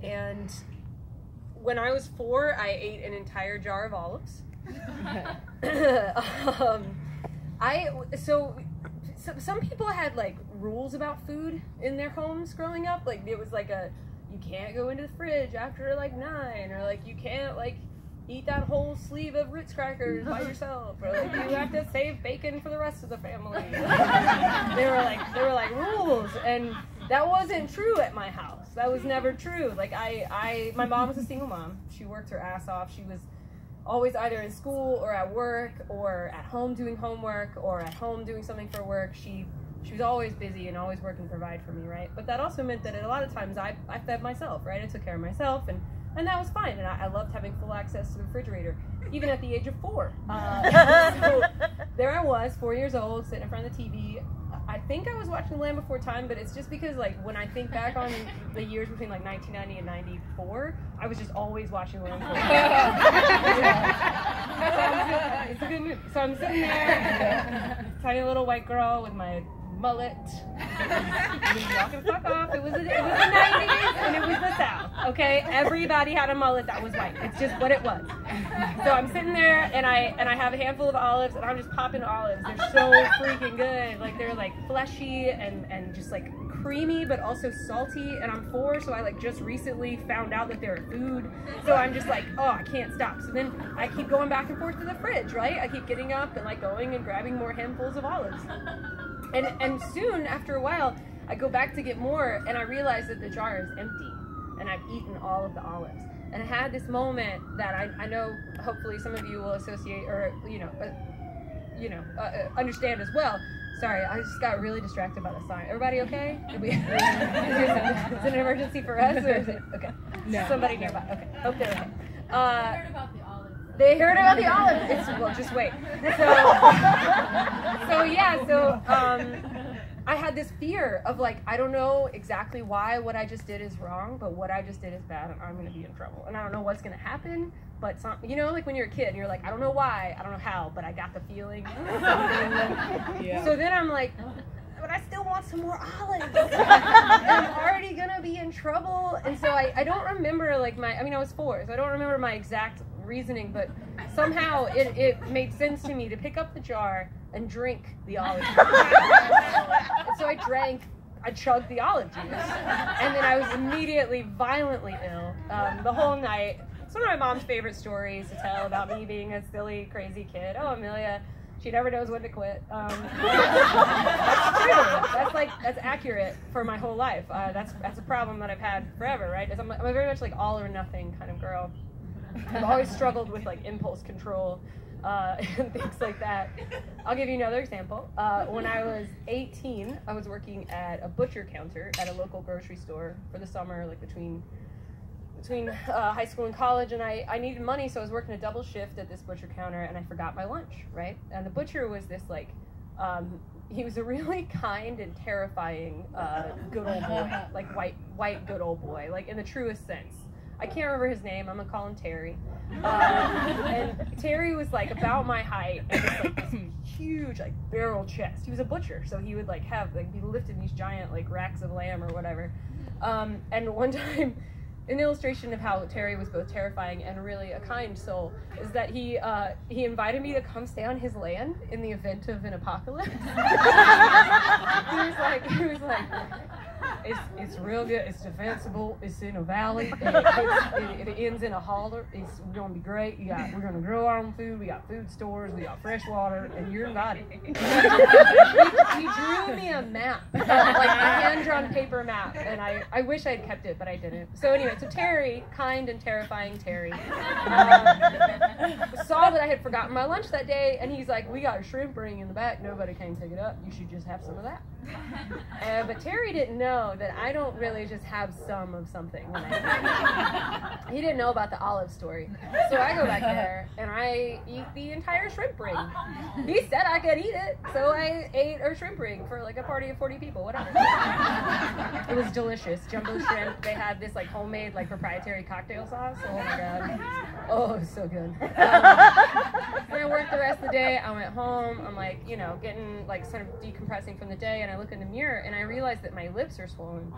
and when I was 4, I ate an entire jar of olives. Some people had like rules about food in their homes growing up. Like it was like you can't go into the fridge after like 9, or like you can't like eat that whole sleeve of Ritz crackers by yourself, or like you have to save bacon for the rest of the family. They were like rules, and that wasn't true at my house. That was never true. Like my mom was a single mom. She worked her ass off. She was always either in school or at work or at home doing homework or at home doing something for work. She was always busy and always working to provide for me, right? But that also meant that a lot of times I fed myself, right? I took care of myself, and that was fine. And I loved having full access to the refrigerator, even at the age of 4. So there I was, 4 years old, sitting in front of the TV. I think I was watching Land Before Time, but it's just because like when I think back on the years between like 1990 and 94, I was just always watching Land Before Time. It's a good movie. So I'm sitting there, tiny little white girl with my mullet. Y'all can fuck off. It was the 90s and it was the South. Okay, everybody had a mullet that was white. It's just what it was. So I'm sitting there and I have a handful of olives and I'm just popping olives. They're so freaking good. Like they're like fleshy and just like creamy but also salty. And I'm 4, so I like just recently found out that they're a food. So I'm just like, oh, I can't stop. So then I keep going back and forth to the fridge, right? I keep getting up and like going and grabbing more handfuls of olives. And soon, after a while, I go back to get more, and I realize that the jar is empty, and I've eaten all of the olives. And I had this moment that I know, hopefully, some of you will associate or understand as well. Sorry, I just got really distracted by the sign. Everybody okay? Is it an emergency for us, or is it okay? No. Somebody nearby. Okay. Hope they're okay. They heard about the olives. Well, just wait. So I had this fear of like, I don't know exactly why what I just did is wrong, but what I just did is bad and I'm going to be in trouble. And I don't know what's going to happen, but like when you're a kid and you're like, I don't know why, I don't know how, but I got the feeling. Yeah. So then I'm like, but I still want some more olives. And I'm already going to be in trouble. And so I don't remember like I was 4, so I don't remember my exact reasoning, but somehow it made sense to me to pick up the jar and drink the olive juice. So I chugged the olive juice, and then I was immediately violently ill the whole night. It's one of my mom's favorite stories to tell about me being a silly, crazy kid. Oh, Emilia, she never knows when to quit. That's true. That's accurate for my whole life. That's a problem that I've had forever, right? I'm a very much like all or nothing kind of girl. I've always struggled with like impulse control and things like that. I'll give you another example. When I was 18, I was working at a butcher counter at a local grocery store for the summer, like between high school and college, and I needed money, so I was working a double shift at this butcher counter, and I forgot my lunch, right? And the butcher was this like, he was a really kind and terrifying good old boy, like white good old boy, like in the truest sense. I can't remember his name. I'm gonna call him Terry. And Terry was like about my height and just like this huge like barrel chest. He was a butcher, so he would like have like be lifting these giant like racks of lamb or whatever. And one time, an illustration of how Terry was both terrifying and really a kind soul is that he invited me to come stay on his land in the event of an apocalypse. he was like. It's real good. It's defensible. It's in a valley. It ends in a holler. It's gonna be great. We're gonna grow our own food. We got food stores. We got fresh water, and you're invited. He drew me a map, like a hand-drawn paper map, and I wish I'd kept it, but I didn't. So anyway, so Terry, kind and terrifying Terry, saw that I had forgotten my lunch that day, and he's like, "We got a shrimp ring in the back. Nobody came to pick it up. You should just have some of that." But Terry didn't know that I don't really just have some of something. He didn't know about the olive story. So I go back there and I eat the entire shrimp ring. He said I could eat it, so I ate a shrimp ring for like a party of 40 people, whatever. It was delicious. Jumbo shrimp. They had this like homemade like proprietary cocktail sauce. Oh my god. Oh, it was so good. Then I worked the rest of the day. I went home. I'm like, getting like sort of decompressing from the day, and I look in the mirror and I realize that my lips are swollen,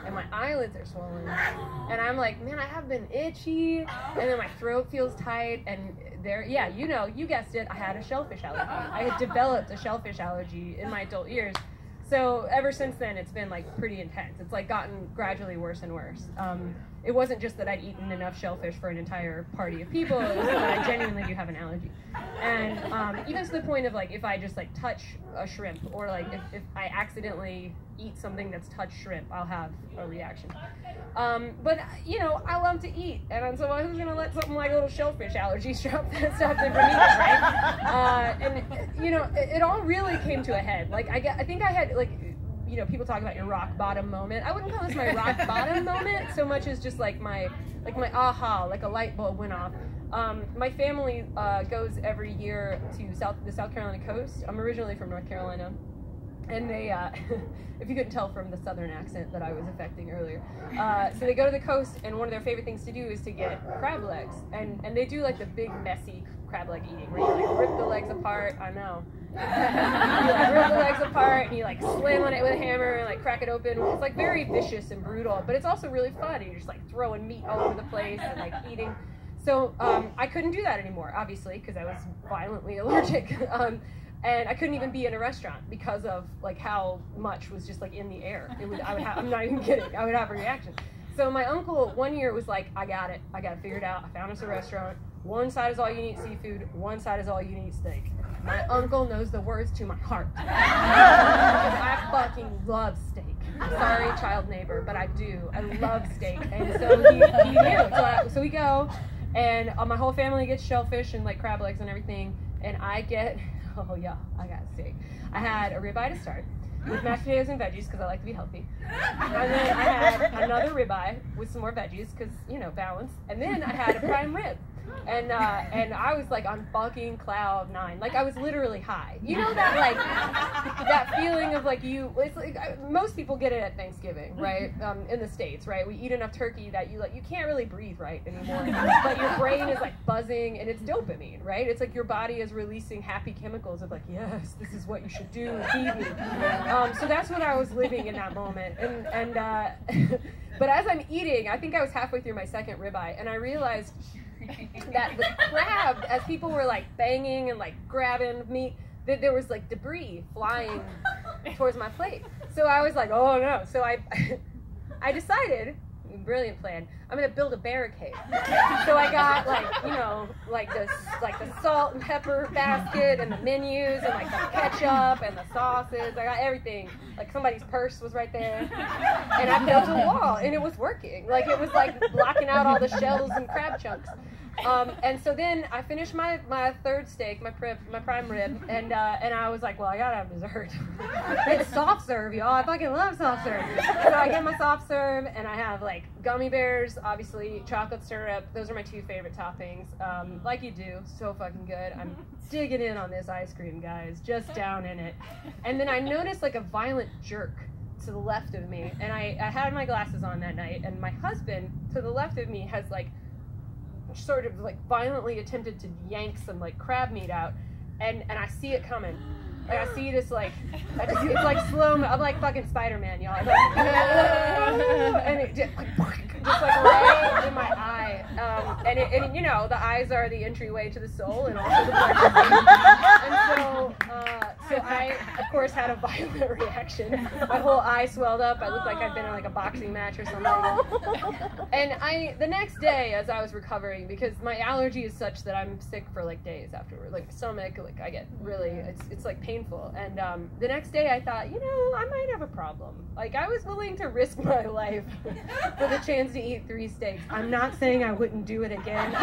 and my eyelids are swollen, and I'm like, man, I have been itchy, and then my throat feels tight, and yeah, you guessed it, I had a shellfish allergy. I had developed a shellfish allergy in my adult years. So ever since then, it's been like pretty intense. It's like gotten gradually worse and worse. It wasn't just that I'd eaten enough shellfish for an entire party of people, it was that I genuinely do have an allergy. And even to the point of like, if I just like touch a shrimp, or like if I accidentally eat something that's touched shrimp, I'll have a reaction. But I love to eat, and so I was gonna let something like a little shellfish allergy stuff in for me, right? And it all really came to a head. Like I think I had like, people talk about your rock bottom moment. I wouldn't call this my rock bottom moment so much as just like my aha, like a light bulb went off. My family goes every year to the South Carolina coast. I'm originally from North Carolina. And they, if you couldn't tell from the southern accent that I was affecting earlier, so they go to the coast, and one of their favorite things to do is to get crab legs, and they do like the big messy crab leg eating, where you like rip the legs apart. I know. You like rip the legs apart, and you like slam on it with a hammer and like crack it open. It's like very vicious and brutal, but it's also really fun. You're just like throwing meat all over the place and like eating. So I couldn't do that anymore, obviously, because I was violently allergic. And I couldn't even be in a restaurant because of like how much was just like in the air. I'm not even kidding. I would have a reaction. So my uncle one year was like, I got it figured out. I found us a restaurant. One side is all you need seafood. One side is all you need steak. My uncle knows the words to my heart. Because I fucking love steak. Sorry, child neighbor, but I do. I love steak. And so he knew. So we go, and my whole family gets shellfish and like crab legs and everything. And I get... Oh yeah, I got steak. I had a ribeye to start with mashed potatoes and veggies because I like to be healthy. And then I had another ribeye with some more veggies because, balance. And then I had a prime rib. And I was like on fucking cloud 9. Like I was literally high. You know that like that feeling of like it's like most people get it at Thanksgiving, right? In the States, right? We eat enough turkey that you can't really breathe right anymore. But your brain is like buzzing, and it's dopamine, right? It's like your body is releasing happy chemicals of like, yes, this is what you should do, feed me. So that's what I was living in that moment. And but as I'm eating, I think I was halfway through my second ribeye, and I realized that the crab, as people were like banging and like grabbing meat, that there was like debris flying towards my plate. So I was like, oh no. So I decided, brilliant plan, I'm gonna build a barricade. So I got like the salt and pepper basket and the menus and like the ketchup and the sauces. I got everything. Like somebody's purse was right there. And I built a wall, and it was working. Like it was like blocking out all the shells and crab chunks. And so then I finished my third steak, my prime rib, and I was like, well, I gotta have dessert. It's soft serve, y'all. I fucking love soft serve. So I get my soft serve, and I have like gummy bears, obviously chocolate syrup. Those are my two favorite toppings. Like you do, so fucking good. I'm digging in on this ice cream, guys, just down in it. And then I noticed like a violent jerk to the left of me, and I had my glasses on that night, and my husband to the left of me has like sort of like violently attempted to yank some like crab meat out, and I see it coming. Like I see this like, it's like slow mo. I'm like fucking Spider-Man, y'all. I'm like, and it just like right in my eye. And the eyes are the entryway to the soul and also the blood. And so I of course had a violent reaction. My whole eye swelled up. I looked like I'd been in like a boxing match or something. And the next day as I was recovering, because my allergy is such that I'm sick for like days afterward. Like stomach, like I get really, it's like painful. And the next day I thought, I might have a problem. Like I was willing to risk my life for the chance to eat 3 steaks. I'm not saying I wouldn't do it again.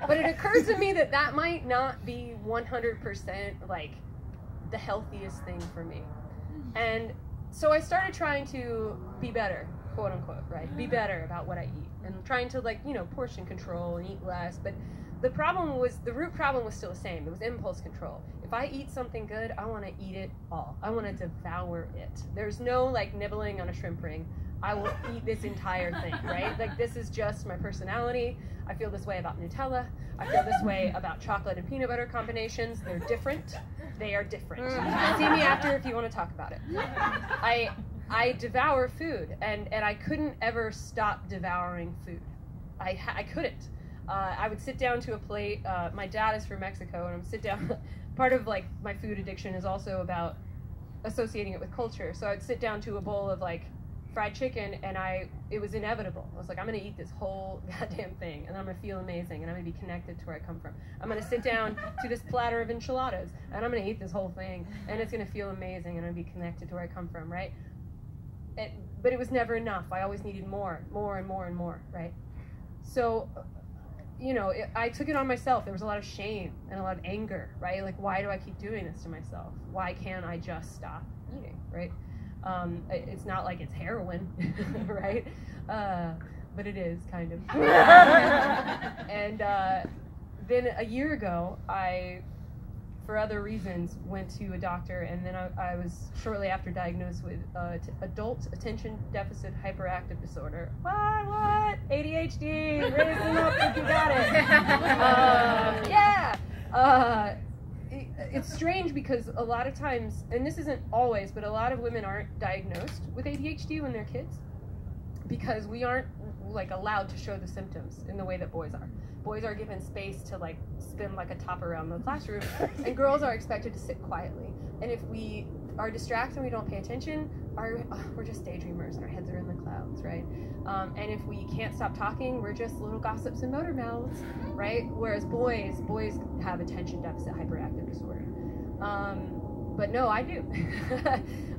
But it occurred to me that might not be 100% like the healthiest thing for me. And so I started trying to be better, quote unquote, right? Be better about what I eat, and trying to like, portion control and eat less. But the root problem was still the same. It was impulse control. If I eat something good, I want to eat it all. I want to devour it. There's no like nibbling on a shrimp ring. I will eat this entire thing, right? Like this is just my personality. I feel this way about Nutella. I feel this way about chocolate and peanut butter combinations. They're different. They are different. See me after if you want to talk about it. I devour food, and I couldn't ever stop devouring food. I couldn't. I would sit down to a plate. My dad is from Mexico, and I would sit down. Part of like my food addiction is also about associating it with culture. So I'd sit down to a bowl of like fried chicken, and it was inevitable. I was like, I'm gonna eat this whole goddamn thing, and I'm gonna feel amazing, and I'm gonna be connected to where I come from. I'm gonna sit down to this platter of enchiladas, and I'm gonna eat this whole thing, and it's gonna feel amazing, and I'm gonna be connected to where I come from, right? But it was never enough. I always needed more and more and more, right? So, you know, I took it on myself. There was a lot of shame and a lot of anger, right? Like, why do I keep doing this to myself? Why can't I just stop eating, right? It's not like it's heroin, right? But it is, kind of. And then a year ago, I, for other reasons, went to a doctor, and then I was shortly after diagnosed with adult attention deficit hyperactive disorder. What? ADHD, raise them up if you got it. Yeah. It's strange because a lot of times, and this isn't always, but a lot of women aren't diagnosed with ADHD when they're kids because we aren't like allowed to show the symptoms in the way that boys are. Boys are given space to like spin like a top around the classroom, and girls are expected to sit quietly. And if we are distracted and we don't pay attention, we're just daydreamers and our heads are in the clouds, right? And if we can't stop talking, we're just little gossips and motor mouths, right? Whereas boys have attention deficit hyperactive disorder. But no, I do.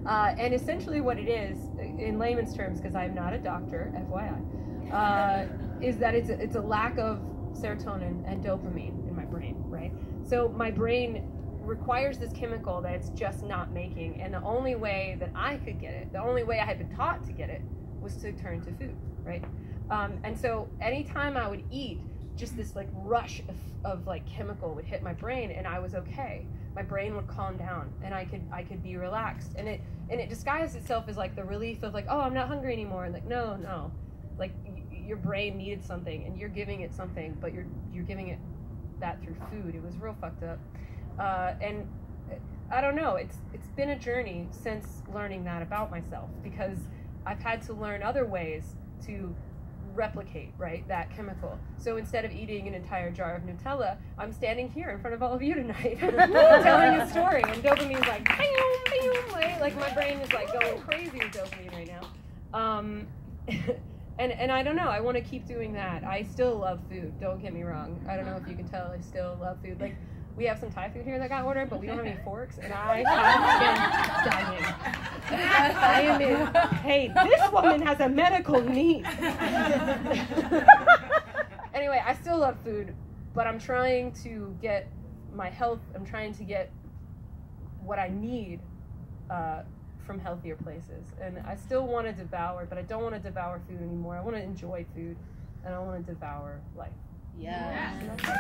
And essentially what it is, in layman's terms, because I'm not a doctor, FYI, is that it's a lack of serotonin and dopamine in my brain, right? So my brain requires this chemical that it's just not making, and the only way that I could get it, the only way I had been taught to get it, was to turn to food, right? And so anytime I would eat, just this like rush of like chemical would hit my brain, and I was okay. My brain would calm down, and I could be relaxed, and it disguised itself as like the relief of like, oh, I'm not hungry anymore, and like no, like your brain needed something, and you're giving it something, but you're giving it that through food. It was real fucked up. And I don't know, it's been a journey since learning that about myself, because I've had to learn other ways to replicate, right, that chemical. So instead of eating an entire jar of Nutella, I'm standing here in front of all of you tonight telling a story, and dopamine's like, right? Like my brain is like going crazy with dopamine right now. And I don't know, I want to keep doing that. I still love food, don't get me wrong. I don't know if you can tell, I still love food. Like, we have some Thai food here that got ordered, but we don't have any forks, and I am dying. I am in pain. This woman has a medical need. Anyway, I still love food, but I'm trying to get my health, I'm trying to get what I need from healthier places. And I still want to devour, but I don't want to devour food anymore. I want to enjoy food, and I want to devour life. Yeah. So